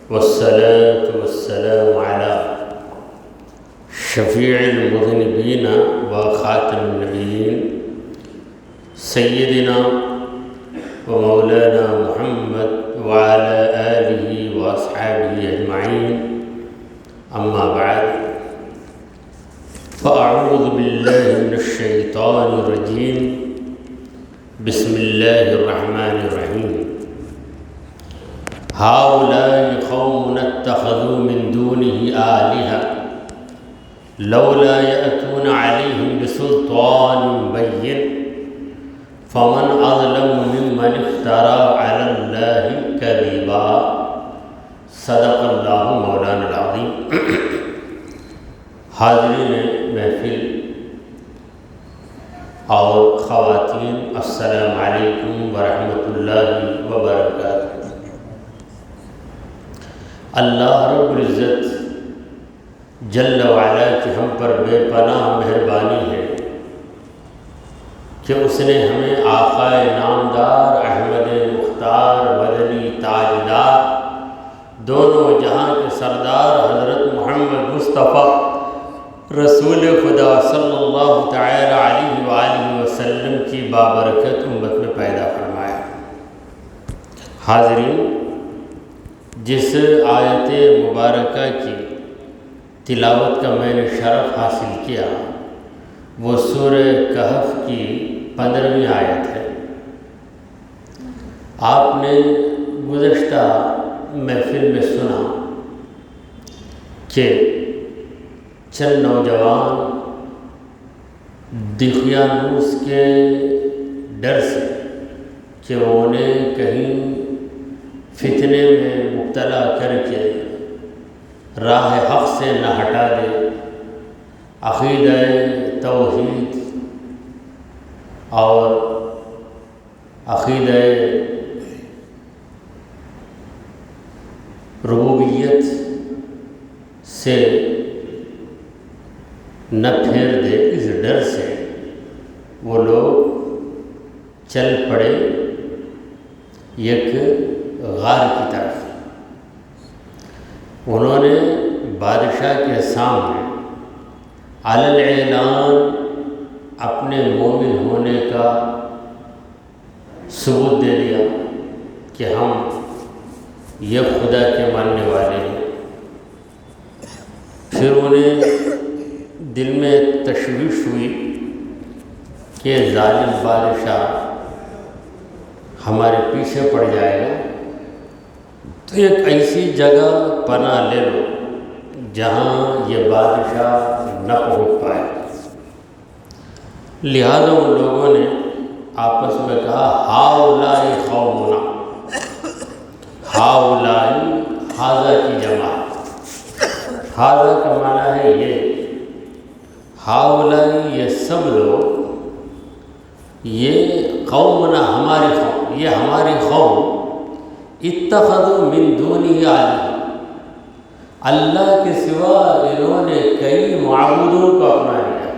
والصلاة والسلام على شفيع المذنبين وخاتم النبيين سيدنا ومولانا محمد وعلى آله وأصحابه أجمعين. أما بعد، فأعوذ بالله من الشيطان الرجيم. بسم الله الرحمن الرحيم. هؤلاء قوم اتخذوا من دونه آلهة لولا يأتون عليهم بسلطان بين فمن أظلم ممن افترى على الله كذبا. صدق اللہ مولانا العظیم. حاضرین محفل اور خواتین، السلام علیکم ورحمۃ اللہ وبرکاتہ. اللہ رب العزت جل وعلا کی ہم پر بے پناہ مہربانی ہے کہ اس نے ہمیں آقائے نامدار احمد مختار مدنی تاجدار دونوں جہاں کے سردار حضرت محمد مصطفیٰ رسول خدا صلی اللہ تعالی علیہ وآلہ وسلم کی بابرکت امت میں پیدا فرمایا. حاضرین، جس آیت مبارکہ کی تلاوت کا میں نے شرف حاصل کیا وہ سورہ کہف کی 15ویں آیت ہے. آپ نے گزشتہ محفل میں سنا کہ چند نوجوان دقیانوس کے ڈر سے کہ انہیں کہیں فتنے میں مبتلا کر کے راہ حق سے نہ ہٹا دے، عقیدہ توحید اور عقیدہ ربوبیت سے نہ پھیر دے، اس ڈر سے وہ لوگ چل پڑے ایک غار کی طرف. انہوں نے بادشاہ کے سامنے علی الاعلان اپنے مومن ہونے کا ثبوت دے دیا کہ ہم یہ خدا کے ماننے والے ہیں. پھر انہیں دل میں تشویش ہوئی کہ ظالم بادشاہ ہمارے پیچھے پڑ جائے گا، تو ایک ایسی جگہ پناہ لے لو جہاں یہ بادشاہ نہ پہنچ پائے. لہذا ان لوگوں نے آپس میں کہا ہؤلاء قومنا. ہؤلاء ھذا کی جمع، ھذا کا معنی ہے یہ، ہؤلاء یہ سب لوگ، یہ قومنا ہماری قوم، یہ ہماری قوم، اتخذوا من دونہ آلہہ، اللہ کے سوا انہوں نے کئی معبودوں کو اپنا لیا.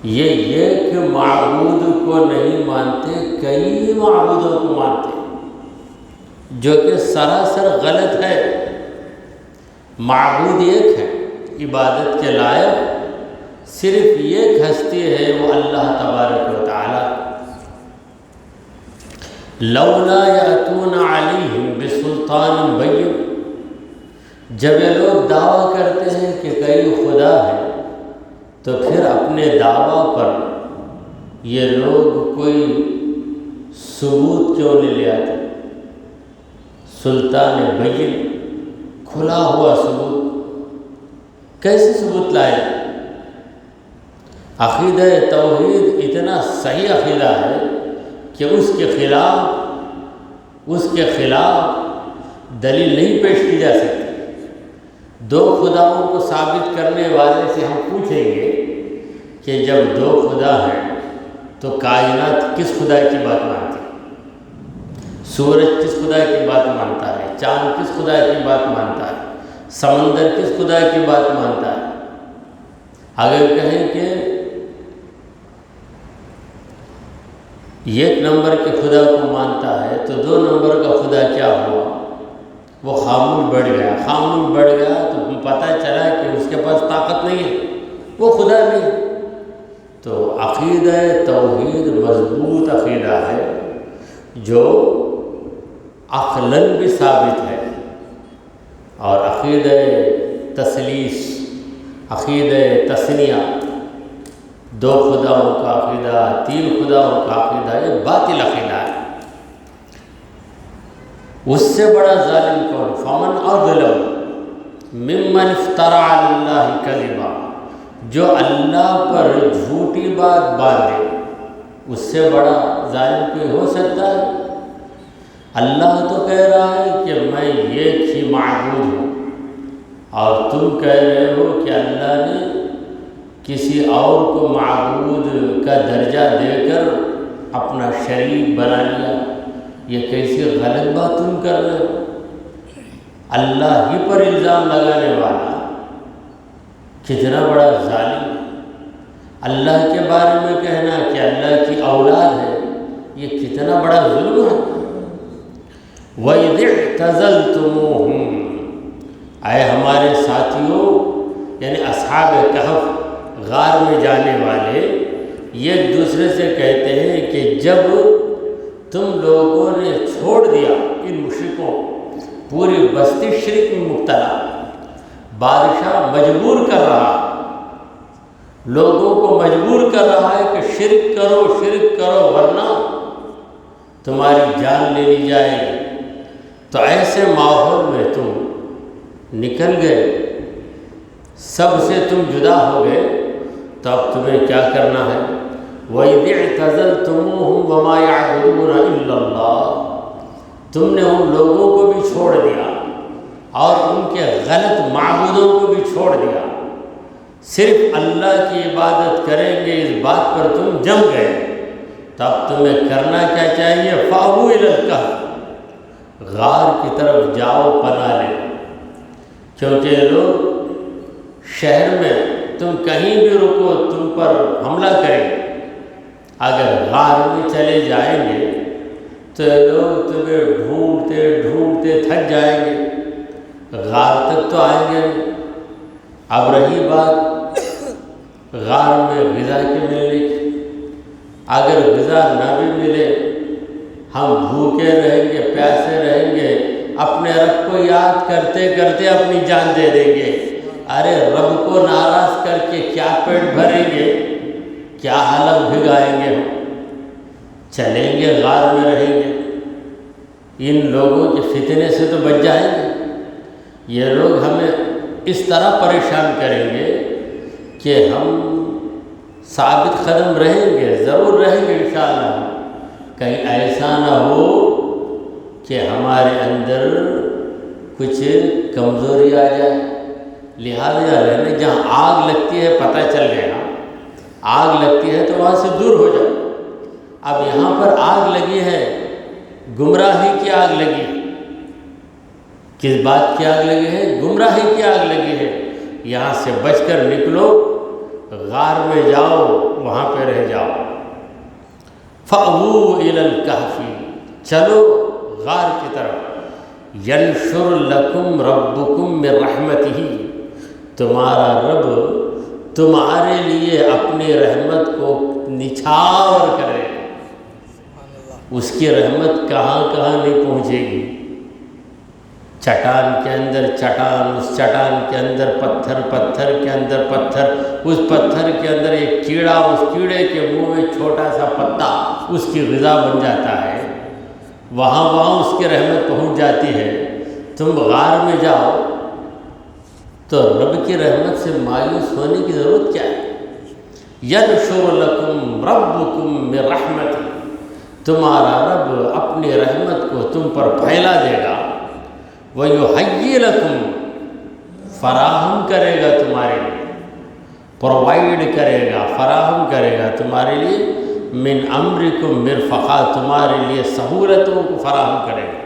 یہ کہ معبود کو نہیں مانتے، کئی معبودوں کو مانتے، جو کہ سراسر غلط ہے. معبود ایک ہے، عبادت کے لائق صرف ایک ہستی ہے، وہ اللہ تبارک و تعالی. لولا یأتون علیہم بسلطان بین، جب یہ لوگ دعویٰ کرتے ہیں کہ کئی خدا ہے تو پھر اپنے دعویٰ پر یہ لوگ کوئی ثبوت کیوں نہیں لے آتے؟ سلطان بین، کھلا ہوا ثبوت، کیسے ثبوت لائے؟ عقیدہ توحید اتنا صحیح عقیدہ ہے کہ اس کے خلاف دلیل نہیں پیش کی جا سکتی. دو خداؤں کو ثابت کرنے والے سے ہم پوچھیں گے کہ جب دو خدا ہیں تو کائنات کس خدا کی بات مانتی ہے؟ سورج کس خدا کی بات مانتا ہے؟ چاند کس خدا کی بات مانتا ہے؟ سمندر کس خدا کی بات مانتا ہے؟ اگر کہیں کہ ایک نمبر کے خدا کو مانتا ہے تو 2 نمبر کا خدا کیا ہوا؟ وہ خاموش بڑھ گیا۔ خاموش بڑھ گیا تو پتہ چلا کہ اس کے پاس طاقت نہیں ہے، وہ خدا نہیں۔ تو عقیدہ توحید مضبوط عقیدہ ہے جو عقلاً بھی ثابت ہے، اور عقیدہ تثلیث، عقیدہ تثنیہ، 2 خداؤں کا عقیدہ، 3 خداؤں کا عقیدہ، یہ باطل عقیدہ ہے۔ اس سے بڑا ظالم کون؟ فمن اظلم ممن افترى علی اللہ کذبا، جو اللہ پر جھوٹی بات باندھے، اس سے بڑا ظالم کوئی ہو سکتا ہے؟ اللہ تو کہہ رہا ہے کہ میں ایک ہی معبود ہوں، اور تم کہہ رہے ہو کہ اللہ نے کسی اور کو معبود کا درجہ دے کر اپنا شریک بنا لیا۔ یہ کیسی غلط بات تم کر رہے ہو؟ اللہ ہی پر الزام لگانے والا کتنا بڑا ظالم! اللہ کے بارے میں کہنا کہ اللہ کی اولاد ہے، یہ کتنا بڑا ظلم ہے۔ وَإِذِ اعْتَزَلْتُمُوهُمْ، اے ہمارے ساتھیوں، یعنی اصحاب کہف، غار میں جانے والے، یہ ایک دوسرے سے کہتے ہیں کہ جب تم لوگوں نے چھوڑ دیا ان مشرکوں، پوری بستی شرک میں مبتلا، بادشاہ مجبور کر رہا، لوگوں کو مجبور کر رہا ہے کہ شرک کرو، شرک کرو، ورنہ تمہاری جان لے لی جائے گی۔ تو ایسے ماحول میں تم نکل گئے، سب سے تم جدا ہو گئے، تو اب تمہیں کیا کرنا ہے؟ وَإِذِ اعْتَزَلْتُمُوهُمْ وَمَا يَعْبُدُونَ إِلَّا اللَّهُ، تم نے ان لوگوں کو بھی چھوڑ دیا اور ان کے غلط معبودوں کو بھی چھوڑ دیا، صرف اللہ کی عبادت کریں گے اس بات پر تم جم گئے، تو اب تمہیں کرنا کیا چاہیے؟ فَأْوُوا إِلَى الْكَهْفِ، غار کی طرف جاؤ، پناہ لے، کیونکہ لوگ شہر میں تم کہیں بھی رکو تم پر حملہ کریں، اگر غار میں چلے جائیں گے تو لوگ تمہیں ڈھونڈتے ڈھونڈتے تھک جائیں گے، غار تک تو آئیں گے۔ اب رہی بات غار میں غذا کے ملنے کی، اگر غذا نہ بھی ملے، ہم بھوکے رہیں گے، پیاسے رہیں گے، اپنے رب کو یاد کرتے کرتے اپنی جان دے دیں گے۔ ارے رب کو ناراض کر کے کیا پیٹ بھریں گے، کیا حلق بھگائیں گے؟ ہم چلیں گے، غار میں رہیں گے، ان لوگوں کے فتنے سے تو بچ جائیں گے۔ یہ لوگ ہمیں اس طرح پریشان کریں گے کہ ہم ثابت قدم رہیں گے، ضرور رہیں گے انشاءاللہ۔ کہیں ایسا نہ ہو کہ ہمارے اندر کچھ کمزوری آ جائے، لہٰذا رہنے جہاں آگ لگتی ہے، پتہ چل گیا آگ لگتی ہے تو وہاں سے دور ہو جائے۔ اب یہاں پر آگ لگی ہے، گمراہی کی آگ لگی، کس بات کی آگ لگی ہے؟ گمراہی کی آگ لگی ہے۔ یہاں سے بچ کر نکلو، غار میں جاؤ، وہاں پہ رہ جاؤ۔ فَأْوُوا إِلَى الْكَهْفِ، چلو غار کی طرف۔ يَنشُرْ لَكُمْ رَبُّكُمْ مِنْ رَحْمَتِهِ، تمہارا رب تمہارے لیے اپنی رحمت کو نچھاور کرے، اس کی رحمت کہاں کہاں نہیں پہنچے گی۔ چٹان کے اندر چٹان، اس چٹان کے اندر پتھر، پتھر کے اندر پتھر، اس پتھر کے اندر ایک کیڑا، اس کیڑے کے منہ میں چھوٹا سا پتا، اس کی غذا بن جاتا ہے، وہاں اس کی رحمت پہنچ جاتی ہے۔ تم غار میں جاؤ تو رب کی رحمت سے مایوس ہونے کی ضرورت کیا ہے؟ يَنشُرُ لَكُمْ رَبُّكُمْ مِنْ رَحْمَتِهِ، تمہارا رب اپنی رحمت کو تم پر پھیلا دے گا۔ وَيُحَيِّ لَكُمْ، فراہم کرے گا تمہارے لیے، پرووائڈ کرے گا، فراہم کرے گا تمہارے لیے، من امرکم مرفقا، تمہارے لیے سہولتوں کو فراہم کرے گا۔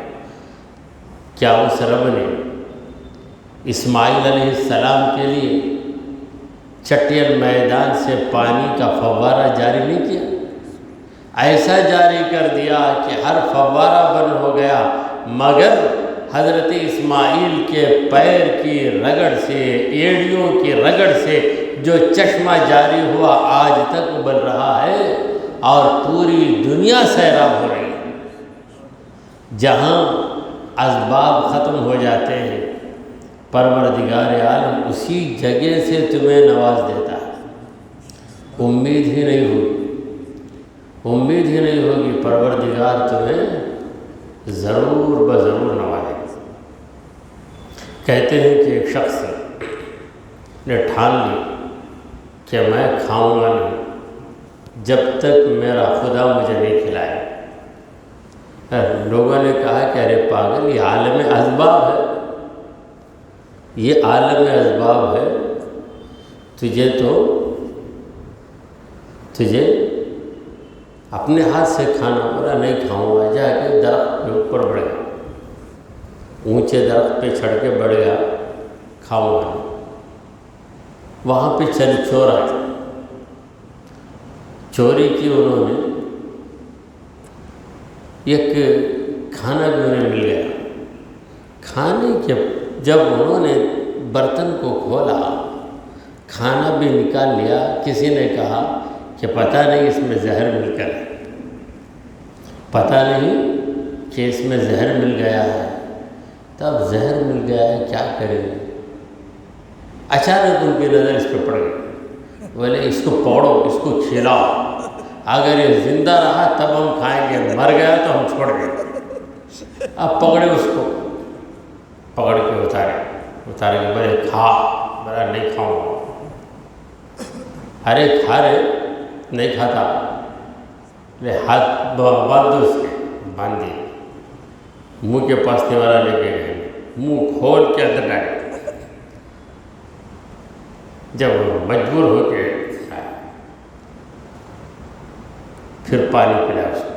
کیا اس رب نے اسماعیل علیہ السلام کے لیے چٹیل میدان سے پانی کا فوارہ جاری نہیں کیا؟ ایسا جاری کر دیا کہ ہر فوارہ بند ہو گیا، مگر حضرت اسماعیل کے پیر کی رگڑ سے، ایڑیوں کی رگڑ سے جو چشمہ جاری ہوا آج تک ابل رہا ہے اور پوری دنیا سیراب ہو رہی ہے۔ جہاں اسباب ختم ہو جاتے ہیں، پروردگار عالم اسی جگہ سے تمہیں نواز دیتا ہے۔ امید ہی نہیں ہوگی پروردگار تمہیں ضرور بضرور نوازے گا۔ کہتے ہیں کہ ایک شخص نے ٹھان لی کہ میں کھاؤں گا نہیں جب تک میرا خدا مجھے نہیں کھلائے۔ لوگوں نے کہا کہ ارے پاگل، یہ عالم اسباب ہے، یہ عالم اسباب ہے، تجھے اپنے ہاتھ سے کھانا پڑا۔ نہیں کھاؤں گا، جا کے درخت کے اوپر بڑھ گیا، اونچے درخت پہ چڑھ کے بڑھ گیا، کھاؤں گا نہیں۔ وہاں پہ چند چور آتے، چوری کی انہوں نے، ایک کھانا بھی انہیں مل گیا۔ کھانے کے جب انہوں نے برتن کو کھولا، کھانا بھی نکال لیا، کسی نے کہا کہ پتہ نہیں اس میں زہر مل کر ہے، پتہ نہیں کہ اس میں زہر مل گیا ہے۔ تب زہر مل گیا ہے، کیا کریں؟ اچانک ان کی نظر اس پہ پڑ گئی، بولے اس کو پوڑو، اس کو کھلاؤ، اگر یہ زندہ رہا تب ہم کھائیں گے، مر گیا تو ہم چھوڑ گئے۔ اب پکڑے اس کو، پکڑ کے اتارے کہ بولے کھا، بولا نہیں کھاؤں گا۔ ارے کھا رہے، نہیں کھاتا، لے ہاتھ باندھ دو، اس کے باندھ دیے، منہ کے پاس تیوارا لے کے گئے، منہ کھول کے اندر ڈالے۔ جب مجبور ہو کے پھر پانی پلایا اس کو،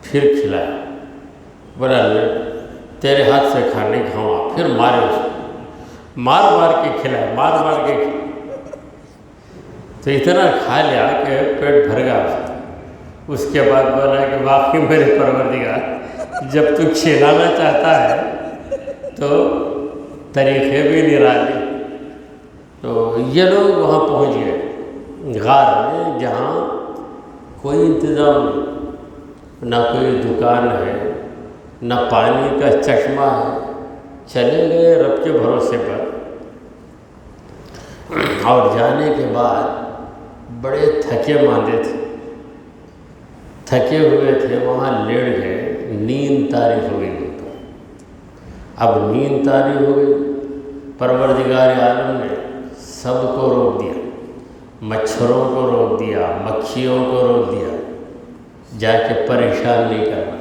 پھر کھلایا، بولا تیرے ہاتھ سے کھا نہیں کھاؤں گا۔ پھر مارے اس کو، مار کے کھلایا، مار کے کھلایا، تو اتنا کھا لیا کہ پیٹ بھر گیا اس کے بعد بولا کہ واقعی میرے پروردگار، جب تو کھلانا چاہتا ہے تو طریقے بھی نرالی۔ تو یہ لوگ وہاں پہنچ گئے غار میں، جہاں کوئی انتظام نہیں، نہ کوئی دکان ہے، نہ پانی کا چشمہ ہے۔ چلے گئے رب کے بھروسے پر، اور جانے کے بعد بڑے تھکے ماندے تھے، تھکے ہوئے تھے، وہاں لیٹ گئے، نیند طاری ہو گئی ان پر۔ اب نیند طاری ہو گئی، پروردگار عالم نے سب کو روک دیا، مچھروں کو روک دیا، مکھیوں کو روک دیا، جا کے پریشان نہیں کرنا۔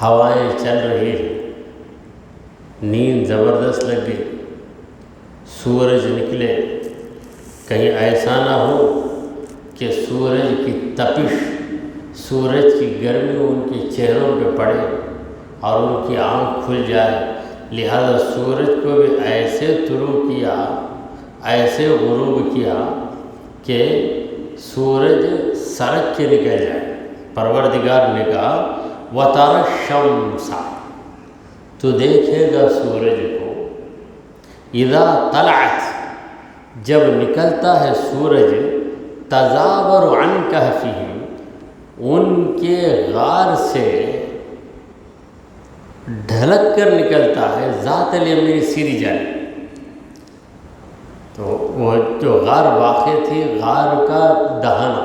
ہوائیں چل رہی ہیں، نیند زبردست لگ گئی، سورج نکلے، کہیں ایسا نہ ہو کہ سورج کی تپش، سورج کی گرمی ان کے چہروں پہ پڑے اور ان کی آنکھ کھل جائے۔ لہذا سورج کو بھی ایسے طلوع کیا، ایسے غروب کیا کہ سورج سرک کے نکل جائے۔ پروردگار نے کہا وَتَرَى الشَّمْسَ، تو دیکھے گا سورج کو، اِذَا طَلَعَتْ، جب نکلتا ہے سورج، تَزَاوَرُ عَنْ كَهْفِهِمْ، ان کے غار سے ڈھلک کر نکلتا ہے، ذات الیمین، سیدھی جانب۔ تو وہ جو غار واقع تھی، غار کا دہانہ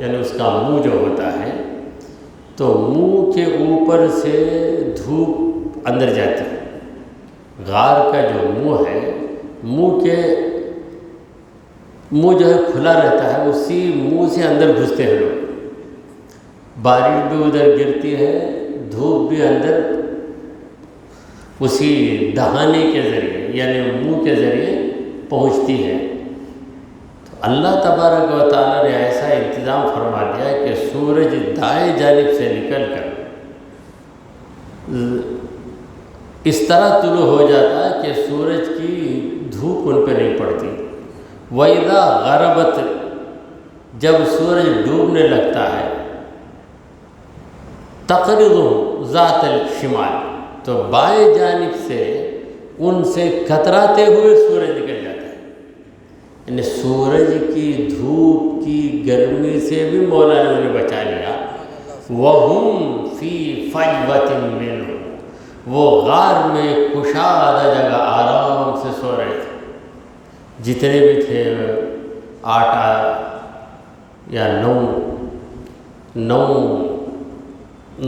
یعنی اس کا منہ جو ہوتا ہے، تو منہ کے اوپر سے دھوپ اندر جاتی ہے۔ غار کا جو منہ ہے، منہ جو ہے کھلا رہتا ہے، اسی منہ سے اندر گھستے ہیں لوگ، بارش بھی ادھر گرتی ہے، دھوپ بھی اندر اسی دہانے کے ذریعے یعنی منہ کے ذریعے پہنچتی ہے۔ تو اللہ تبارک و تعالیٰ نے ایسا انتظام فرما دیا کہ سورج دائیں جانب سے نکل کر اس طرح طلوع ہو جاتا ہے کہ سورج کی دھوپ ان پہ نہیں پڑتی۔ وَإِذَا غَرَبَتْ، جب سورج ڈوبنے لگتا ہے تقرض ذات الشمال، تو بائیں جانب سے ان سے کتراتے ہوئے سورج نکل جاتا ہے. یعنی سورج کی دھوپ کی گرمی سے بھی مولا نے انہیں بچا لیا. وَهُمْ فِي فَجْوَةٍ مِّنْهُ، وہ غار میں کشادہ جگہ آرام سے سو رہے تھے. جتنے بھی تھے 8 یا 9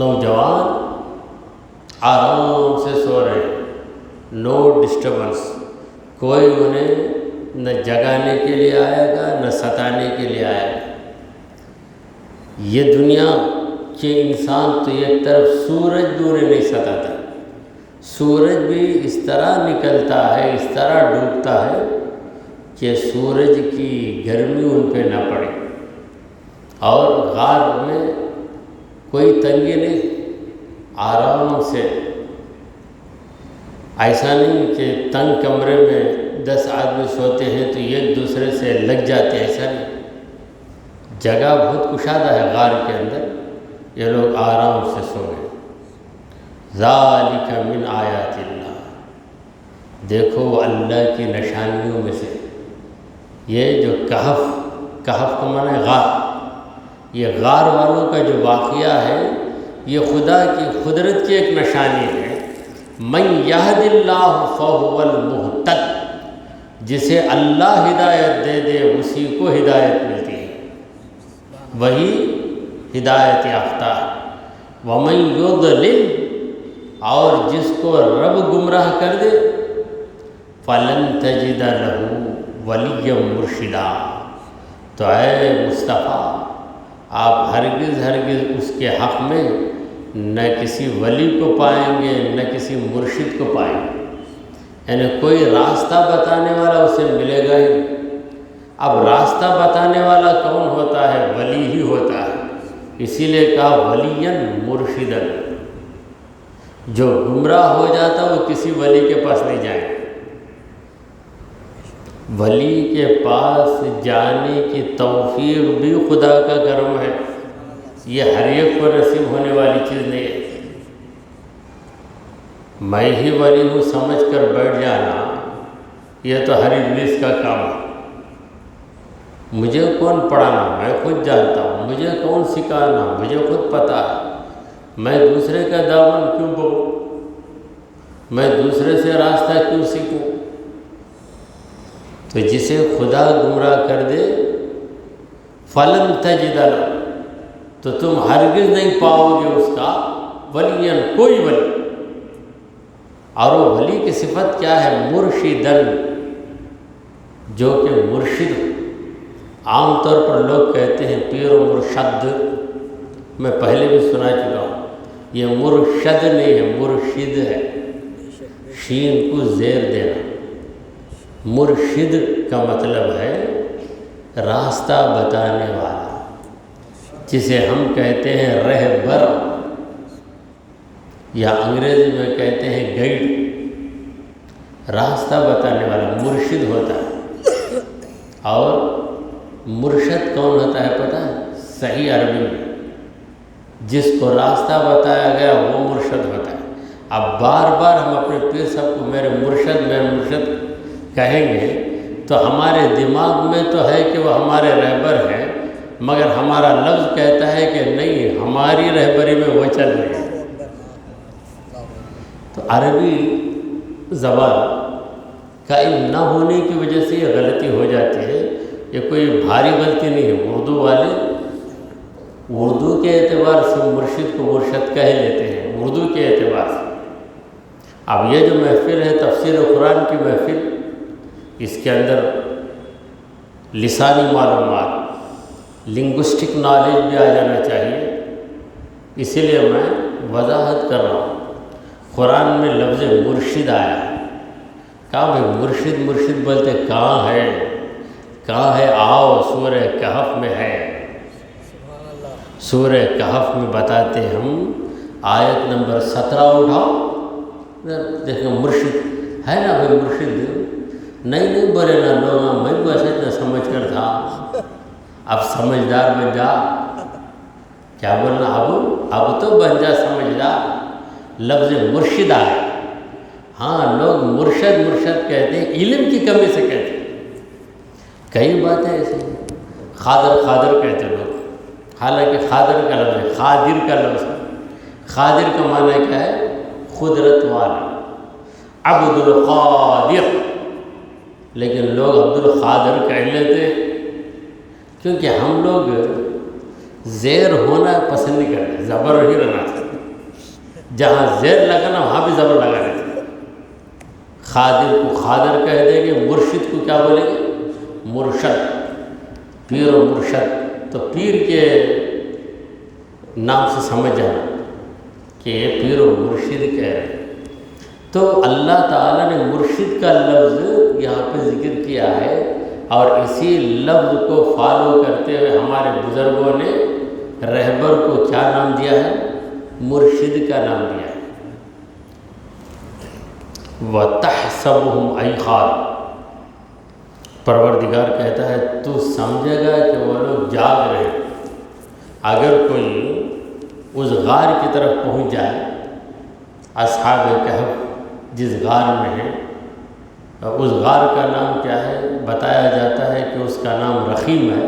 نوجوان آرام سے سو رہے، نو ڈسٹربنس. کوئی انہیں نہ جگانے کے لیے آئے گا نہ ستانے کے لیے آئے گا. یہ دنیا کے انسان تو ایک طرف سورج بھی انہیں نہیں ستاتا. سورج بھی اس طرح نکلتا ہے، اس طرح ڈوبتا ہے کہ سورج کی گرمی ان پہ نہ پڑے. اور غار میں کوئی تنگی نہیں، آرام سے. ایسا نہیں کہ تنگ کمرے میں 10 آدمی سوتے ہیں تو ایک دوسرے سے لگ جاتے ہیں، ایسا نہیں. جگہ بہت کشادہ ہے غار کے اندر، یہ لوگ آرام سے سو گئے. ذالک من آیات اللہ، دیکھو اللہ کی نشانیوں میں سے. یہ جو کہف کا معنی ہے غار، یہ غار والوں کا جو واقعہ ہے یہ خدا کی قدرت کی ایک نشانی ہے. من یہد اللہ فہو المہتد، جسے اللہ ہدایت دے دے اسی کو ہدایت ملتی ہے، وہی ہدایت یافتہ ہے. ومن یضلل، اور جس کو رب گمراہ کر دے، فلن تجد لہ ولیا مرشدا، تو اے مصطفیٰ آپ ہرگز اس کے حق میں نہ کسی ولی کو پائیں گے نہ کسی مرشد کو پائیں گے. یعنی کوئی راستہ بتانے والا اسے ملے گا ہی. اب راستہ بتانے والا کون ہوتا ہے؟ ولی ہی ہوتا ہے. اسی لیے کہا ولین مرشدن. جو گمراہ ہو جاتا وہ کسی ولی کے پاس نہیں جائے. ولی کے پاس جانے کی توفیق بھی خدا کا کرم ہے، یہ ہر ایک کو نصیب ہونے والی چیز نہیں ہے. میں ہی ولی ہوں سمجھ کر بیٹھ جانا، یہ تو ہر ابلیس کا کام ہے. مجھے کون پڑھانا، میں خود جانتا ہوں. مجھے کون سکھانا، مجھے خود پتہ ہے. میں دوسرے کا دامن کیوں بھروں، میں دوسرے سے راستہ کیوں سیکھوں. تو جسے خدا گمراہ کر دے فلن تجد لہ، تو تم ہرگز نہیں پاؤ گے اس کا ولین، کوئی ولی. اور وہ ولی کی صفت کیا ہے؟ مرشدن، جو کہ مرشد. عام طور پر لوگ کہتے ہیں پیر و مرشد، میں پہلے بھی سنا چکا ہوں. یہ مرشد نہیں ہے، مرشد ہے، شین کو زیر دینا. مرشد کا مطلب ہے راستہ بتانے والا، جسے ہم کہتے ہیں رہبر، یا انگریزی میں کہتے ہیں گائیڈ. راستہ بتانے والا مرشد ہوتا ہے. اور مرشد کون ہوتا ہے پتہ ہے؟ صحیح عربی میں جس کو راستہ بتایا گیا وہ مرشد ہوتا ہے. اب بار بار ہم اپنے پیر صاحب کو میرے مرشد کہیں گے تو ہمارے دماغ میں تو ہے کہ وہ ہمارے رہبر ہیں، مگر ہمارا لفظ کہتا ہے کہ نہیں، ہماری رہبری میں وہ چل رہے ہیں. تو عربی زبان کا علم نہ ہونے کی وجہ سے یہ غلطی ہو جاتی ہے. یہ کوئی بھاری غلطی نہیں ہے. اردو والے اردو کے اعتبار سے مرشد کو مرشد کہہ لیتے ہیں، اردو کے اعتبار سے. اب یہ جو محفل ہے تفسیر قرآن کی محفل، اس کے اندر لسانی معلومات، لنگوسٹک نالج بھی آ جانا چاہیے. اسی لیے میں وضاحت کر رہا ہوں. قرآن میں لفظ مرشد آیا ہے. کہاں بھائی مرشد بولتے کہاں ہے؟ آؤ سورہ کہف میں ہے. سورہ کہف میں بتاتے ہم، آیت نمبر 17 اٹھاؤ، دیکھیں مرشد ہے نا بھائی. مرشد نہیں بولے نا لوگ، میں بھی ایسا اتنا سمجھ کر تھا. اب سمجھدار بن جا، کیا بولنا، اب تو بن جا سمجھدار۔ لفظ مرشد آیا، ہاں لوگ مرشد کہتے ہیں، علم کی کمی سے کہتے ہیں۔ کئی باتیں ایسی ہیں، خادر کہتے ہیں لوگ، حالانکہ خادر کا لفظ ہے، خادر کا لفظ ہے۔ خادر کا معنی کیا ہے؟ قدرت والا، عبد القادر، لیکن لوگ عبد القادر کہہ لیتے کیونکہ ہم لوگ زیر ہونا پسند نہیں کرتے، زبر ہی رہنا چاہتے، جہاں زیر لگانا وہاں بھی زبر لگا رہتے۔ خادر کو خادر کہہ دیں گے، مرشد کو کیا بولیں گے؟ مرشد، پیر و مرشد۔ تو پیر کے نام سے سمجھ جانا کہ یہ پیر و مرشد کہہ رہے ہیں۔ تو اللہ تعالیٰ نے مرشد کا لفظ یہاں پہ ذکر کیا ہے، اور اسی لفظ کو فالو کرتے ہوئے ہمارے بزرگوں نے رہبر کو کیا نام دیا ہے؟ مرشد کا نام دیا ہے۔ وَتَحْسَبُهُمْ أَيْقَاظًا، پروردگار کہتا ہے تو سمجھے گا کہ وہ لوگ جاگ رہے ہیں۔ اگر کوئی اس غار کی طرف پہنچ جائے، اصحاب کہف جس غار میں ہے، اس غار کا نام کیا ہے؟ بتایا جاتا ہے کہ اس کا نام رخیم ہے۔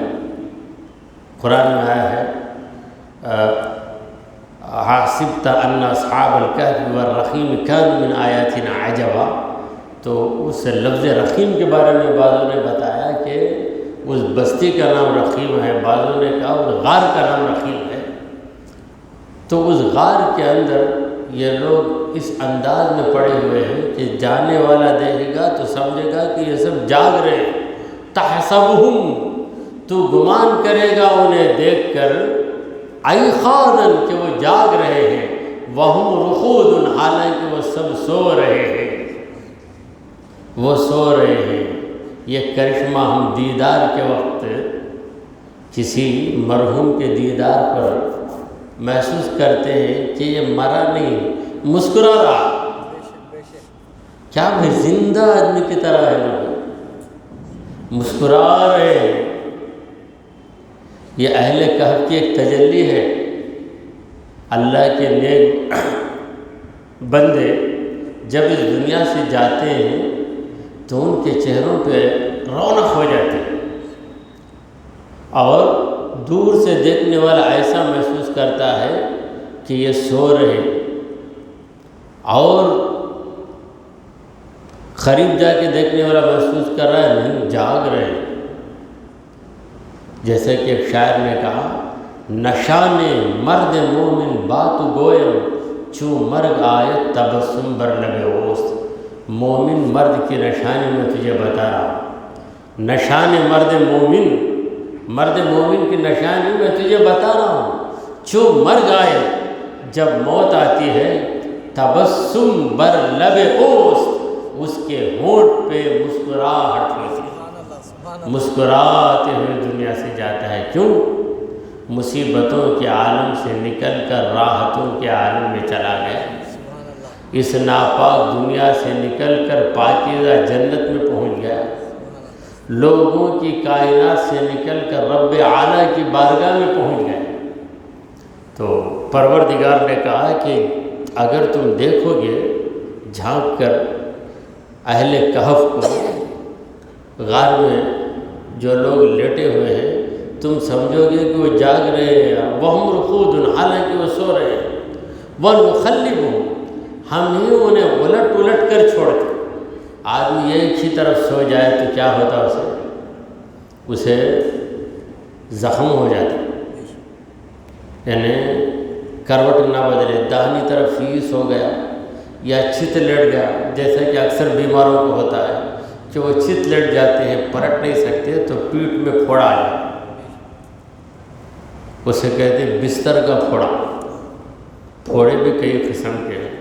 قرآن میں آیا ہے حَسِبْتَ أَنَّ أَصْحَابَ الْكَهْفِ وَالرَّقِيمِ كَانُوا مِنْ آيَاتِنَا عَجَبًا۔ تو اس لفظ رخیم کے بارے میں بعضوں نے بتایا کہ اس بستی کا نام رخیم ہے، بعضوں نے کہا اس غار کا نام رخیم ہے۔ تو اس غار کے اندر یہ لوگ اس انداز میں پڑے ہوئے ہیں کہ جانے والا دیکھے گا تو سمجھے گا کہ یہ سب جاگ رہے ہیں۔ تحسبہم، تو گمان کرے گا انہیں دیکھ کر، ایقاظاً، کہ وہ جاگ رہے ہیں، وہم رقود، حالانکہ وہ سب سو رہے ہیں، وہ سو رہے ہیں۔ یہ کرشمہ ہم دیدار کے وقت کسی مرحوم کے دیدار پر محسوس کرتے ہیں کہ یہ مرا نہیں، مسکرا رہا۔ کیا بھائی زندہ آدمی کی طرح ہے نا، مسکرا رہے ہیں۔ یہ اہل کہف کی ایک تجلی ہے۔ اللہ کے نیک بندے جب اس دنیا سے جاتے ہیں تو ان کے چہروں پہ رونق ہو جاتی ہے، اور دور سے دیکھنے والا ایسا محسوس کرتا ہے کہ یہ سو رہے، اور قریب جا کے دیکھنے والا محسوس کر رہا ہے نہیں، جاگ رہے ہیں۔ جیسے کہ ایک شاعر نے کہا، نشان مرد مومن بات گویم، چوں مرگ آیت تبسم بر لب اوست۔ مومن مرد کی نشانی میں تجھے بتا رہا ہوں، نشان مرد مومن کی نشانی میں تجھے بتا رہا ہوں، چوں مرگ آئے، جب موت آتی ہے، تبسم بر لب اوست، اس کے ہونٹ پہ مسکراہٹ ہوتی ہے، مسکراتے ہوئے دنیا سے جاتا ہے۔ کیوں؟ مصیبتوں کے عالم سے نکل کر راحتوں کے عالم میں چلا گیا، اس ناپاک دنیا سے نکل کر پاکیزہ جنت میں پہنچ گیا، لوگوں کی کائنات سے نکل کر رب اعلیٰ کی بارگاہ میں پہنچ گئے۔ تو پروردگار نے کہا کہ اگر تم دیکھو گے جھانک کر اہل کہف کو، غار میں جو لوگ لیٹے ہوئے ہیں، تم سمجھو گے کہ وہ جاگ رہے ہیں، وہم رقود، حالانکہ وہ سو رہے ہیں، وَنُقَلِّبُهُمْ، ہم ہی انہیں الٹ کر چھوڑتے۔ آدمی ایک ہی طرف سو جائے تو کیا ہوتا اسے زخم ہو جاتا، یعنی کروٹ نہ بدلے، داہنی طرف ہی سو گیا یا چت لیٹ گیا، جیسا کہ اکثر بیماروں کو ہوتا ہے کہ وہ چت لیٹ جاتے ہیں، پلٹ نہیں سکتے تو پیٹھ میں پھوڑا آ جاتا، اسے کہتے ہیں بستر کا پھوڑا۔ پھوڑے بھی کئی قسم کے ہیں،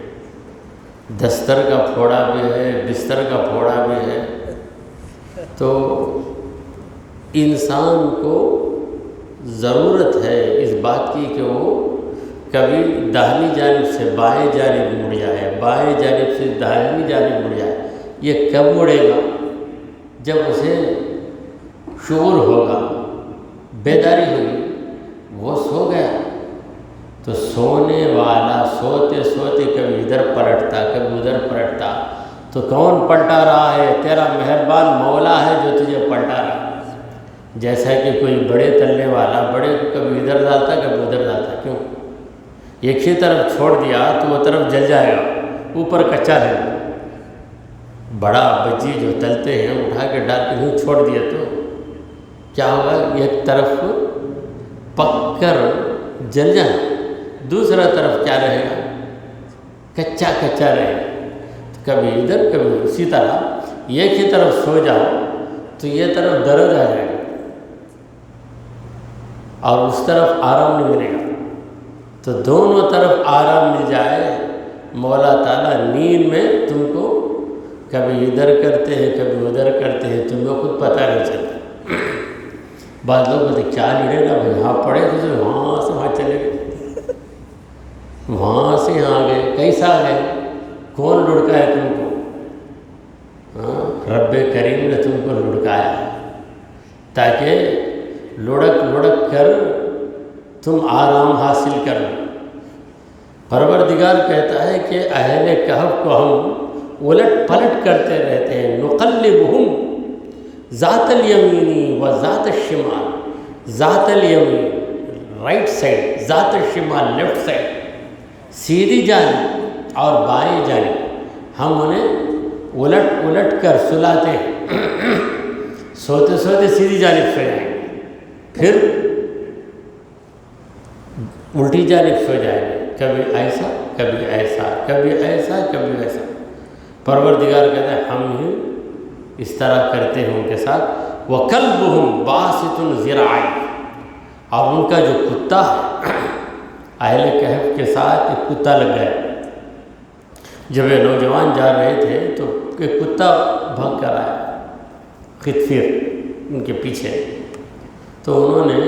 دستر کا پھوڑا بھی ہے، بستر کا پھوڑا بھی ہے۔ تو انسان کو ضرورت ہے اس بات کی کہ وہ کبھی داہنی جانب سے بائیں جانب مڑ جائے، بائیں جانب سے داہنی جانب مڑ جائے۔ یہ کب مڑے گا؟ جب اسے شعور ہوگا، بیداری ہوئی، وہ سو گیا تو سونے والا سوتے سوتے کبھی ادھر پلٹتا کبھی ادھر پلٹتا، تو کون پلٹا رہا ہے؟ تیرا مہربان مولا ہے جو تجھے پلٹا رہا ہے۔ جیسا کہ کوئی بڑے تلنے والا بڑے کو کبھی ادھر ڈالتا کبھی ادھر ڈالتا، کیوں؟ ایک ہی طرف چھوڑ دیا تو وہ طرف جل جائے گا، اوپر کچا رہے گا۔ بڑا بجی جو تلتے ہیں اٹھا کے ڈال کے یوں چھوڑ دیا تو کیا ہوگا؟ ایک طرف پک کر جل جائے، دوسرا طرف کیا رہے گا؟ کچا کچا رہے گا۔ کبھی ادھر کبھی اسی طرح ایک ہی طرف سو جاؤ تو یہ طرف درد آ جائے گا اور اس طرف آرام نہیں ملے گا، تو دونوں طرف آرام مل جائے۔ مولا تعالیٰ نیند میں تم کو کبھی ادھر کرتے ہیں کبھی ادھر کرتے ہیں، تم کو خود پتہ نہیں چلتا۔ بعض لوگ بولتے کیا لڑے گا بھائی، یہاں پڑھے تو وہاں سے وہاں چلے گئے، وہاں سے یہاں آ گئے، کیسا آ گئے؟ کون لڑکا ہے تم کو؟ رب کریم نے تم کو لڑکایا تاکہ لڑک لڑک کر تم آرام حاصل کر لو۔ پروردگار کہتا ہے کہ اہل کہف کو ہم الٹ پلٹ کرتے رہتے ہیں، نقلبہم ذات الیمین و ذات الشمال، ذات الیمین رائٹ سائڈ، ذات الشمال لیفٹ سائڈ، سیدھی جانب اور بائیں جانب ہم انہیں الٹ الٹ کر سلاتے ہیں۔ سوتے سوتے سیدھی جانب سو جائیں گے، پھر الٹی جانب سو جائیں گے، کبھی ایسا کبھی ایسا کبھی ایسا کبھی ایسا۔ پروردگار کہتا ہے ہم ہی اس طرح کرتے ہیں ان کے ساتھ۔ وَكَلْبُهُمْ بَاسِطٌ ذِرَاعَيْهِ، اور ان کا جو کتا ہے، اہل کہف کے ساتھ ایک کتا لگ گیا۔ جب یہ نوجوان جا رہے تھے تو ایک کتا بھاگ کر آیا خطفیر ان کے پیچھے، تو انہوں نے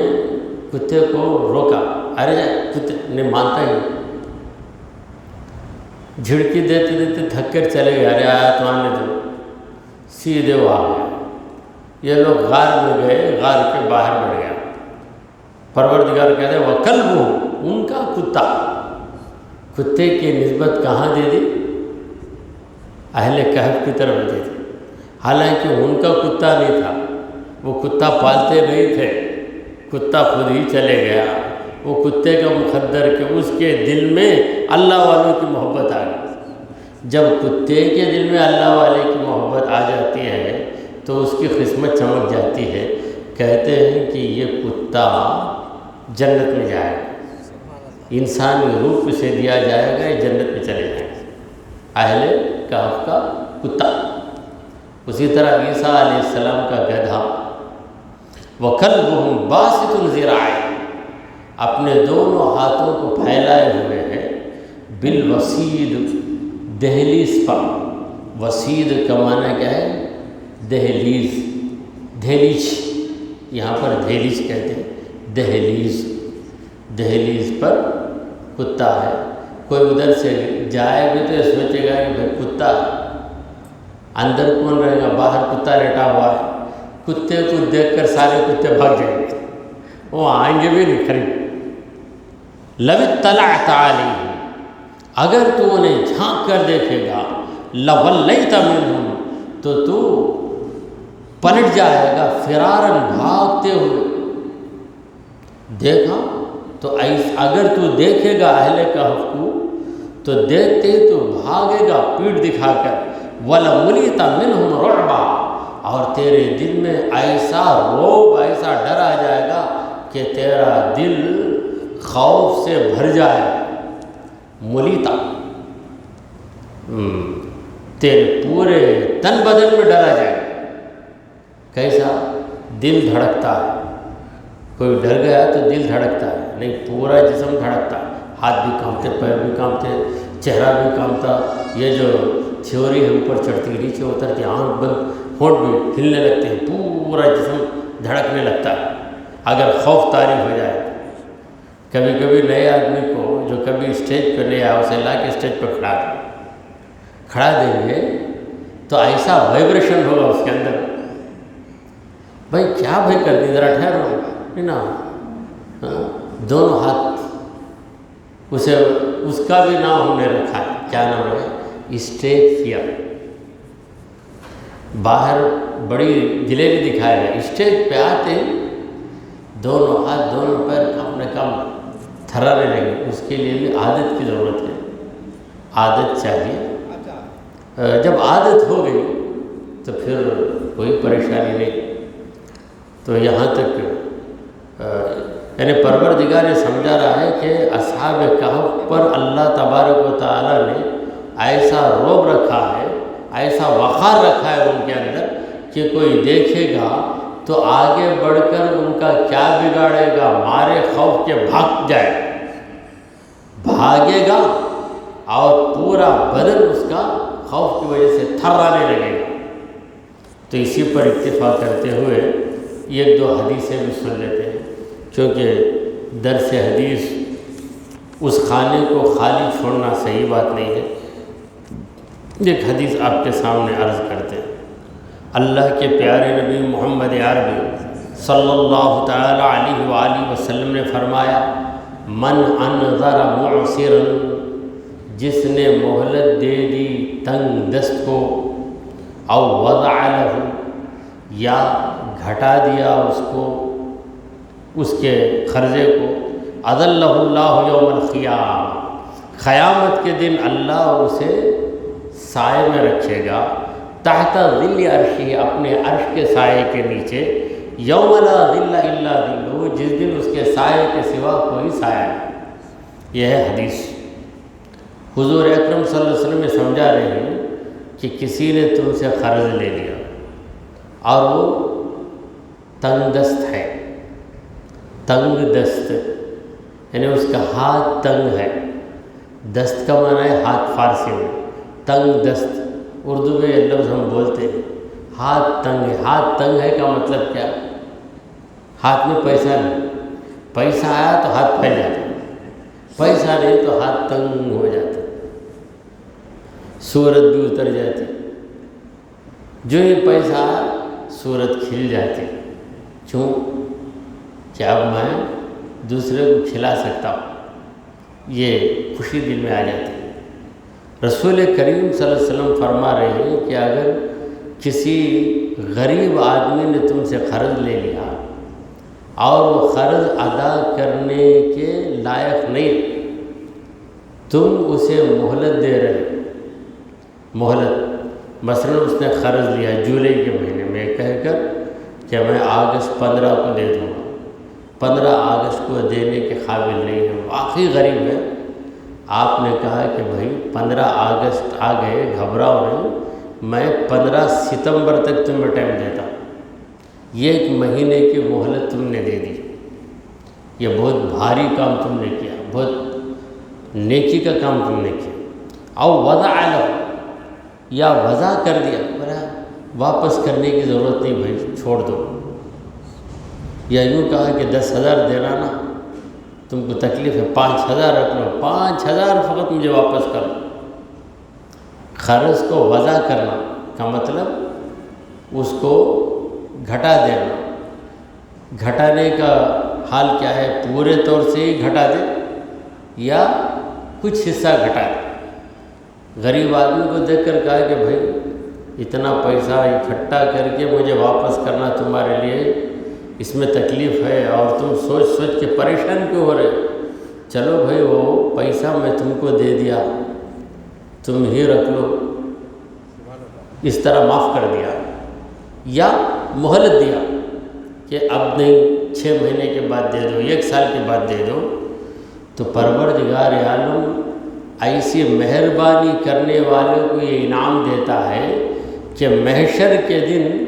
کتے کو روکا، ارے کتے نے مانتا ہی، جھڑکی دیتے دیتے تھک کر چلے گئے، ارے آیا تو آنے دو، سیدھے وہ آ گیا۔ یہ لوگ غار میں گئے، غار کے باہر بڑھ گیا۔ پروردگار کہتے ہیں وَكَلْبُهُمْ، ان کا کتا، کتے کی نسبت کہاں دے دی؟ اہل کہف کی طرف دے دی، حالانکہ ان کا کتا نہیں تھا، وہ کتا پالتے نہیں تھے، کتا خود ہی چلے گیا۔ وہ کتے کا مقدر کہ اس کے دل میں اللہ والوں کی محبت آ گئی۔ جب کتے کے دل میں اللہ والے کی محبت آ جاتی ہے تو اس کی قسمت چمک جاتی ہے۔ کہتے ہیں کہ یہ کتا جنت میں جائے گا، انسانی روپ اسے دیا جائے گا، یہ جنت میں چلے جائیں گے، اہل کہف کا کتا۔ اسی طرح عیسیٰ علیہ السلام کا گدھا، وَكَلْبُهُمْ بَاسِطٌ ذِرَاعَيْهِ، اپنے دونوں ہاتھوں کو پھیلائے ہوئے ہیں، بالوسید، دہلیز پر۔ وسید کا معنی کیا ہے؟ دہلیز، دہلیج، یہاں پر دہلیج کہتے ہیں، دہلیز، دہلیز پر کتا ہے۔ کوئی ادھر سے جائے بھی تو سوچے گا کہ بھائی کتا اندر کون رہے گا، باہر کتا لیٹا ہوا ہے، کتے کو دیکھ کر سارے کتے بھاگ جائیں گے، وہ آئیں گے بھی نہیں خرید۔ لَوِ اطَّلَعْتَ عَلَيْهِمْ، اگر تو انہیں جھانک کر دیکھے گا، لَوَلَّيْتَ مِنْهُمْ، تو پلٹ جائے گا، فِرَارًا، بھاگتے ہوئے۔ دیکھا تو اگر تو دیکھے گا اہل کہف کو تو دیکھتے ہی تو بھاگے گا پیٹھ دکھا کر۔ وَلَمُلِئْتَ مِنْهُمْ رُعْبًا، اور تیرے دل میں ایسا روب، ایسا ڈر آ جائے گا کہ تیرا دل خوف سے بھر جائے گا۔ ملیتا، تیرے پورے تن بدن میں ڈر آ جائے گا۔ کیسا؟ دل دھڑکتا ہے، کوئی ڈر گیا تو دل دھڑکتا ہے، نہیں پورا جسم دھڑکتا، ہاتھ بھی کانپتے، پیر بھی کانپتے، چہرہ بھی کانپتا۔ یہ جو تھیوری ہے اوپر چڑھتی نیچے اترتی، آنکھ بند، ہونٹ بھی ہلنے لگتے ہیں، پورا جسم دھڑکنے لگتا ہے اگر خوف طاری ہو جائے۔ کبھی کبھی نئے آدمی کو جو کبھی اسٹیج پہ نہیں آیا اسے لا کے اسٹیج پہ کھڑا دیں گے تو ایسا وائبریشن ہوگا اس کے اندر، بھائی کیا بھائی کر دی، ذرا ٹھہرو، نا دونوں ہاتھ اسے اس کا بھی نام ہم نے رکھا ہے. کیا نام رکھا ہے؟ Stage fair. باہر بڑی جلیبی دکھایا گیا، اسٹیج پہ آتے دونوں ہاتھ دونوں پیر اپنے کام تھرانے لگے. اس کے لیے بھی عادت کی ضرورت ہے، عادت چاہیے. جب عادت ہو گئی تو پھر کوئی پریشانی نہیں. تو یہاں تک یعنی پروردگار یہ سمجھا رہا ہے کہ اصحاب کہف پر اللہ تبارک و تعالیٰ نے ایسا رعب رکھا ہے، ایسا وقار رکھا ہے ان کے اندر کہ کوئی دیکھے گا تو آگے بڑھ کر ان کا کیا بگاڑے گا، مارے خوف کے بھاگ جائے، بھاگے گا اور پورا بدن اس کا خوف کی وجہ سے تھرانے لگے گا. تو اسی پر اکتفا کرتے ہوئے ایک دو حدیثیں بھی سن لیتے ہیں، کیونکہ درس حدیث اس خانے کو خالی چھوڑنا صحیح بات نہیں ہے. ایک حدیث آپ کے سامنے عرض کرتے ہیں. اللہ کے پیارے نبی محمد عربی صلی اللہ تعالی علیہ وآلہ وسلم نے فرمایا، من انظر معسرا، جس نے مہلت دے دی تنگ دست کو، او وضع لہ، یا گھٹا دیا اس کو، اس کے قرضے کو، اذلہ اللہ یوم القیامہ، قیامت کے دن اللہ اسے سائے میں رکھے گا، تحت ظل عرشہ، اپنے عرش کے سائے کے نیچے، یوم لا ظل الا ظلہ، جس دن اس کے سائے کے سوا کوئی سایہ نہیں. یہ ہے حدیث. حضور اکرم صلی اللہ علیہ وسلم یہ سمجھا رہے ہیں کہ کسی نے تم سے قرض لے لیا اور وہ تنگ دست ہے. تنگ دست یعنی اس کا ہاتھ تنگ ہے. دست کا معنی ہے ہاتھ فارسی میں، تنگ دست اردو میں یہ لفظ ہم بولتے ہیں. ہاتھ تنگ ہے. ہاتھ تنگ ہے کا مطلب کیا؟ ہاتھ میں پیسہ نہیں، پیسہ آیا تو ہاتھ پھیل جاتا، پیسہ نہیں تو ہاتھ تنگ ہو جاتا، صورت بھی اتر جاتی. جو ہی پیسہ آیا صورت کھل جاتی. کیوں؟ کہ اب میں دوسرے کو کھلا سکتا ہوں، یہ خوشی دل میں آ جاتی ہے. رسول کریم صلی اللہ علیہ وسلم فرما رہے ہیں کہ اگر کسی غریب آدمی نے تم سے قرض لے لیا اور وہ قرض ادا کرنے کے لائق نہیں، تم اسے مہلت دے رہے. مہلت مثلا اس نے قرض لیا جولائی کے مہینے میں کہہ کر کہ میں اگست 15 کو دے دوں گا، 15 اگست کو دینے کے قابل نہیں ہے، واقعی غریب ہے. آپ نے کہا کہ بھائی 15 اگست آ گئے، گھبراؤ نہیں، میں 15 ستمبر تک تمہیں ٹائم دیتا ہوں. یہ ایک مہینے کی مہلت تم نے دے دی. یہ بہت بھاری کام تم نے کیا، بہت نیکی کا کام تم نے کیا. او وضع لہ، یا وضع کر دیا، واپس کرنے کی ضرورت نہیں بھائی، چھوڑ دو. یا یوں کہا کہ 10,000 دینا نا، تم کو تکلیف ہے، 5,000 رکھ لو، 5,000 فقط مجھے واپس کر دو. قرض کو وضع کرنا کا مطلب اس کو گھٹا دینا. گھٹانے کا حال کیا ہے؟ پورے طور سے ہی گھٹا دے یا کچھ حصہ گھٹا دے. غریب آدمی کو دیکھ کر کہا کہ بھائی اتنا پیسہ اکٹھا کر کے مجھے واپس کرنا تمہارے لیے اس میں تکلیف ہے اور تم سوچ سوچ کے پریشان کیوں ہو رہے؟ چلو بھائی وہ پیسہ میں تم کو دے دیا، تم ہی رکھ لو. اس طرح معاف کر دیا یا مہلت دیا کہ اب نہیں، 6 مہینے کے بعد دے دو، 1 سال کے بعد دے دو. تو پروردگار عالم ایسی مہربانی کرنے والوں کو یہ انعام دیتا ہے کہ محشر کے دن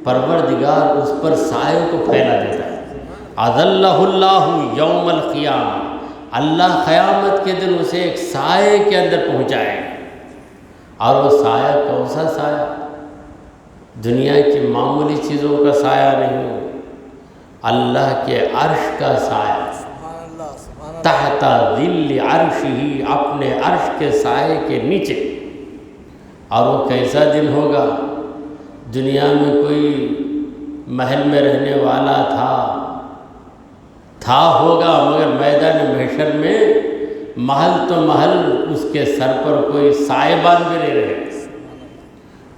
پروردگار اس پر سائے کو پھیلا دیتا ہے. اذلہ اللہ یوم القیامہ، اللہ قیامت کے دن اسے ایک سائے کے اندر پہنچائے. اور وہ سایہ کون سا سایہ؟ دنیا کی معمولی چیزوں کا سایہ نہیں، اللہ کے عرش کا سایہ. تحت ظل عرشہ، اپنے عرش کے سائے کے نیچے. اور وہ کیسا دن ہوگا؟ دنیا میں کوئی محل میں رہنے والا تھا تھا ہوگا مگر میدان محشر میں محل تو محل اس کے سر پر کوئی سائبان بھی نہیں رہے.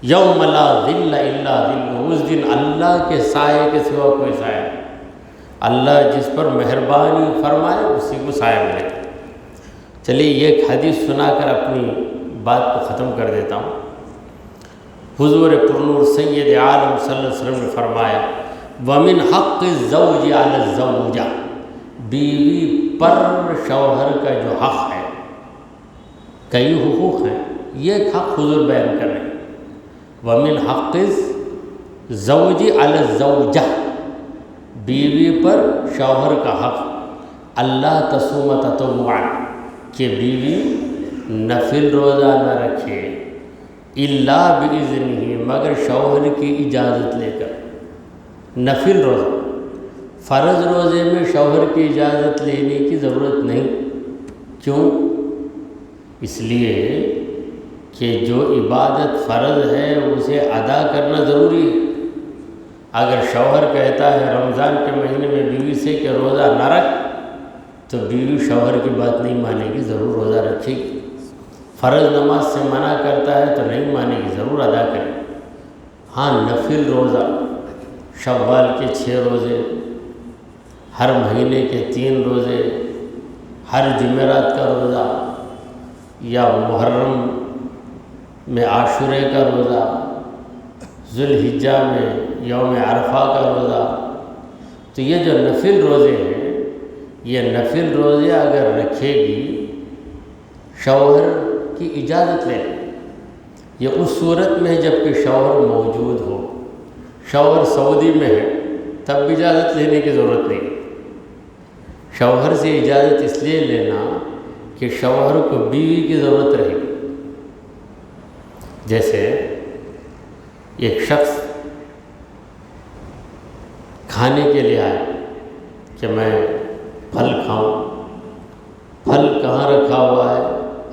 یوم لا ظل الا ظلہ، اس دن اللہ کے سائے کے سوا کوئی سایہ نہیں. اللہ جس پر مہربانی فرمائے اسی کو سایہ ملے. چلیے یہ ایک حدیث سنا کر اپنی بات کو ختم کر دیتا ہوں. حضور پرنور سید عالم صلی اللہ علیہ وسلم نے فرمایا وَمِنْ حَقِّ الزَّوْجِ عَلَى الزَّوْجَةِ، بیوی پر شوہر کا جو حق ہے، کئی حقوق ہیں، یہ ایک حق حضور بیان کر رہے ہیں. وَمِنْ حَقِّ الزَّوْجِ عَلَى الزَّوْجَةِ، بیوی پر شوہر کا حق اللہ تصوم تطوعا، کہ بیوی نفل روزہ نہ رکھے الا باذنہ، مگر شوہر کی اجازت لے کر. نفل روزہ، فرض روزے میں شوہر کی اجازت لینے کی ضرورت نہیں. کیوں؟ اس لیے کہ جو عبادت فرض ہے اسے ادا کرنا ضروری ہے. اگر شوہر کہتا ہے رمضان کے مہینے میں بیوی سے کہ روزہ نہ رکھ، تو بیوی شوہر کی بات نہیں مانے گی، ضرور روزہ رکھے گی. فرض نماز سے منع کرتا ہے تو نہیں مانے گی، ضرور ادا کرے. ہاں نفل روزہ، شوال کے 6 روزے، ہر مہینے کے 3 روزے، ہر جمعرات کا روزہ، یا محرم میں عاشورے کا روزہ، ذوالحجہ میں یوم عرفہ کا روزہ. تو یہ جو نفل روزے ہیں، یہ نفل روزے اگر رکھے گی شوہر کی اجازت لے، یہ اس صورت میں ہے جب کہ شوہر موجود ہو. شوہر سعودی میں ہے تب بھی اجازت لینے کی ضرورت نہیں. شوہر سے اجازت اس لیے لینا کہ شوہر کو بیوی کی ضرورت رہے. جیسے ایک شخص کھانے کے لیے آئے کہ میں پھل کھاؤں. پھل کہاں رکھا ہوا ہے؟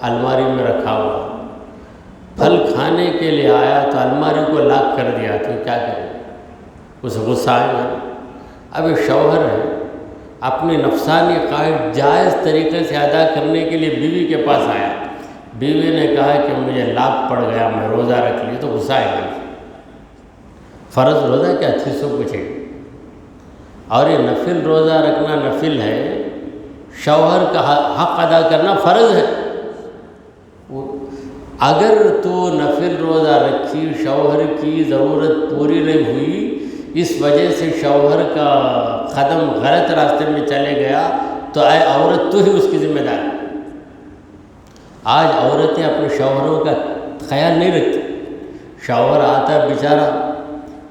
الماری میں رکھا ہوا ہے. پھل کھانے کے لیے آیا تو الماری کو لاک کر دیا، تو کیا کرے؟ اسے غصہ آئے گا. اب یہ شوہر ہے، اپنی نفسانی قائد جائز طریقے سے ادا کرنے کے لیے بیوی کے پاس آیا. بیوی نے کہا کہ مجھے لاک پڑ گیا، میں روزہ رکھ لی، تو غصہ آئے گا. فرض روزہ کیا 300 پوچھے گا. اور یہ نفل روزہ رکھنا نفل ہے، شوہر کا حق ادا کرنا فرض ہے. اگر تو نفل روزہ رکھی، شوہر کی ضرورت پوری نہیں ہوئی، اس وجہ سے شوہر کا قدم غلط راستے میں چلے گیا، تو اے عورت تو ہی اس کی ذمہ دار ہے. آج عورتیں اپنے شوہروں کا خیال نہیں رکھتی. شوہر آتا ہے بیچارہ،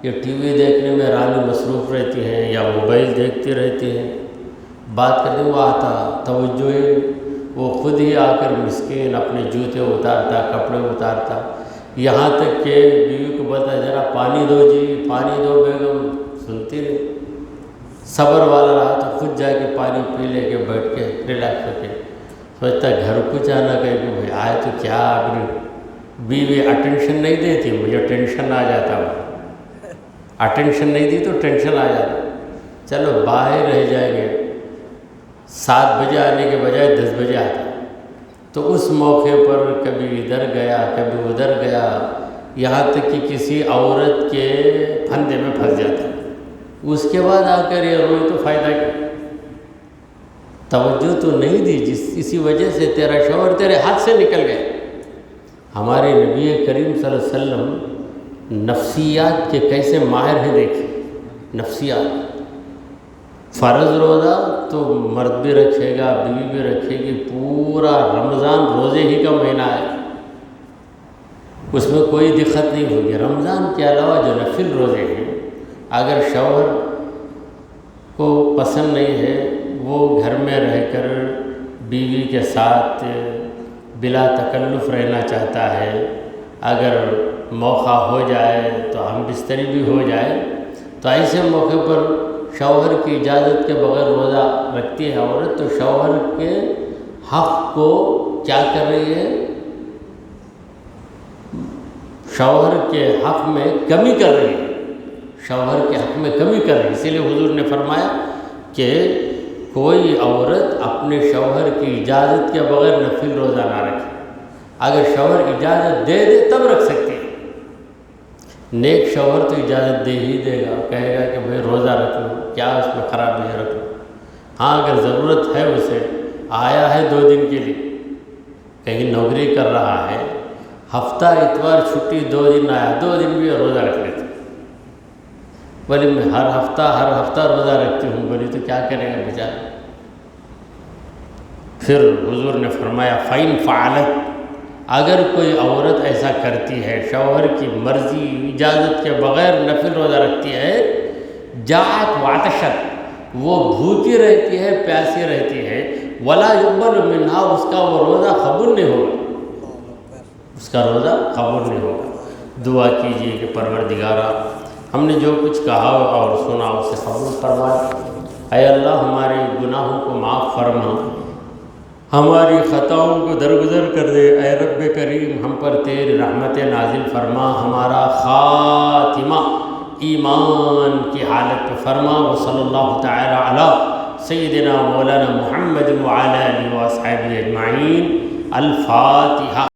یہ ٹی وی دیکھنے میں رانی مصروف رہتی ہیں یا موبائل دیکھتی رہتی ہیں، بات کرتے وہ آتا توجہ ہے، وہ خود ہی آ کر مسکین اپنے جوتے اتارتا، کپڑے اتارتا، یہاں تک کہ بیوی کو بولتا ذرا پانی دو جی، پانی دو بیگم، سنتی نہیں. صبر والا رہا تو خود جا کے پانی پی لے کے بیٹھ کے ریلیکس ہو کے سوچتا گھر کو جانا کہ بھائی آئے تو کیا. اپنی بیوی اٹینشن نہیں دیتی، مجھے ٹینشن آ جاتا ہوں. اٹینشن نہیں دی تو ٹینشن آ جاتا. چلو باہر رہ جائیں گے، 7 بجے آنے کے بجائے 10 بجے آتا، تو اس موقع پر کبھی ادھر گیا کبھی ادھر گیا، یہاں تک کہ کسی عورت کے پھندے میں پھنس جاتا. اس کے بعد آ کر یہ روئی تو فائدہ کیا؟ توجہ تو نہیں دی، اسی وجہ سے تیرا شوہر تیرے ہاتھ سے نکل گیا. ہمارے نبی کریم صلی اللہ علیہ وسلم نفسیات کے کیسے ماہر ہیں دیکھیں. نفسیات، فرض روزہ تو مرد بھی رکھے گا، بیوی بھی رکھے گی. پورا رمضان روزے ہی کا مہینہ ہے، اس میں کوئی دقت نہیں ہوگی. رمضان کے علاوہ جو نفل روزے ہیں، اگر شوہر کو پسند نہیں ہے، وہ گھر میں رہ کر بیوی کے ساتھ بلا تکلف رہنا چاہتا ہے، اگر موقع ہو جائے تو ہم بستری بھی ہو جائے، تو ایسے موقع پر شوہر کی اجازت کے بغیر روزہ رکھتی ہے عورت، تو شوہر کے حق کو کیا کر رہی ہے؟ شوہر کے حق میں کمی کر رہی ہے. شوہر کے حق میں کمی کر رہی ہے. اسی لیے حضور نے فرمایا کہ کوئی عورت اپنے شوہر کی اجازت کے بغیر نفل روزہ نہ رکھے۔ اگر شوہر اجازت دے دے تب رکھ سکتی ہے۔ نیک شوہر تو اجازت دے ہی دے گا، کہے گا کہ بھئی روزہ رکھ لو، کیا اس میں خرابی ہے، رکھ لو۔ ہاں اگر ضرورت ہے، اسے آیا ہے 2 دن کے لیے، کہیں نوکری کر رہا ہے، ہفتہ اتوار چھٹی 2 دن آیا، 2 دن بھی روزہ رکھ لیتے، بولے میں ہر ہفتہ روزہ رکھتی ہوں، بولی تو کیا کرے گا بیچارہ۔ پھر حضور نے فرمایا فَإِن فَعَلَتْ، اگر کوئی عورت ایسا کرتی ہے، شوہر کی مرضی اجازت کے بغیر نفل روزہ رکھتی ہے، جاءت وعطشت، وہ بھوکی رہتی ہے، پیاسی رہتی ہے، ولا يقبل منہا، اس کا وہ روزہ قبول نہیں ہوگا، اس کا روزہ قبول نہیں ہوگا۔ دعا کیجئے کہ پروردگارا، ہم نے جو کچھ کہا اور سنا اسے قبول فرما، اے اللہ ہمارے گناہوں کو معاف فرما، ہماری خطاؤں کو درگزر کر دے، اے رب کریم ہم پر تیری رحمت نازل فرما، ہمارا خاتمہ ایمان کی حالت پہ فرما۔ وصلی اللہ تعالی علی سیدنا مولانا محمد وعلی آلہ واصحابہ اجمعین۔ الفاتحہ۔